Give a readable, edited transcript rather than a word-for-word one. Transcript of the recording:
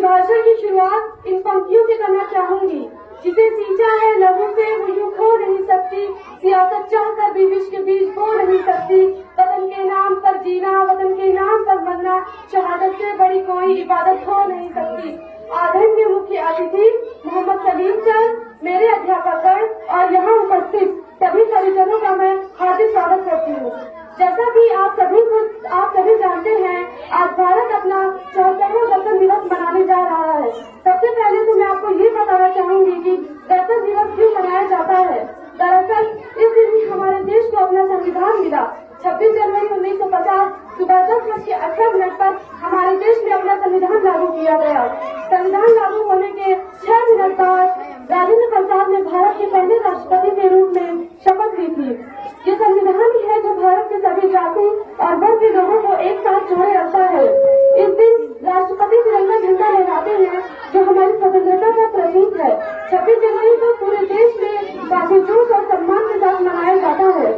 भाषण की शुरुआत इन पंक्तियों से करना चाहूंगी। जिसे सींचा है लहू से वो यूं खो नहीं सकती, सियासत चाहकर भी विश्व के बीच बो नहीं सकती। वतन के नाम पर जीना, वतन के नाम पर मरना, शहादत से बड़ी कोई इबादत हो नहीं सकती। आदरणीय मुख्य अतिथि मोहम्मद सलीम सर, मेरे अध्यापकगण और यहाँ उपस्थित सभी परिजनों का मैं हार्दिक स्वागत करती हूँ। जैसा कि आप सभी जानते हैं, आज भारत अपना 74वां गणतंत्र दिवस मनाने जा रहा है। सबसे पहले तो मैं आपको ये बताना चाहूंगी कि गणतंत्र दिवस क्यों मनाया जाता है। दरअसल इस दिन हमारे देश को अपना संविधान मिला। 26 जनवरी 1950 सुबह 10:18 पर हमारे देश में अपना संविधान लागू किया गया। संविधान लागू होने के 6 मिनट बाद राजेंद्र प्रसाद ने भारत के पहले राष्ट्रपति के रूप में शपथ ली थी। ये संविधान ही है जो भारत के सभी जाति और वर्ग के लोगों को एक साथ जोड़े रखता है। इस दिन राष्ट्रपति तिरंगा झंडा लहराते हैं जो हमारी स्वतंत्रता का प्रतीक है। 26 जनवरी को पूरे देश में काफी जोश और सम्मान के साथ मनाया जाता है।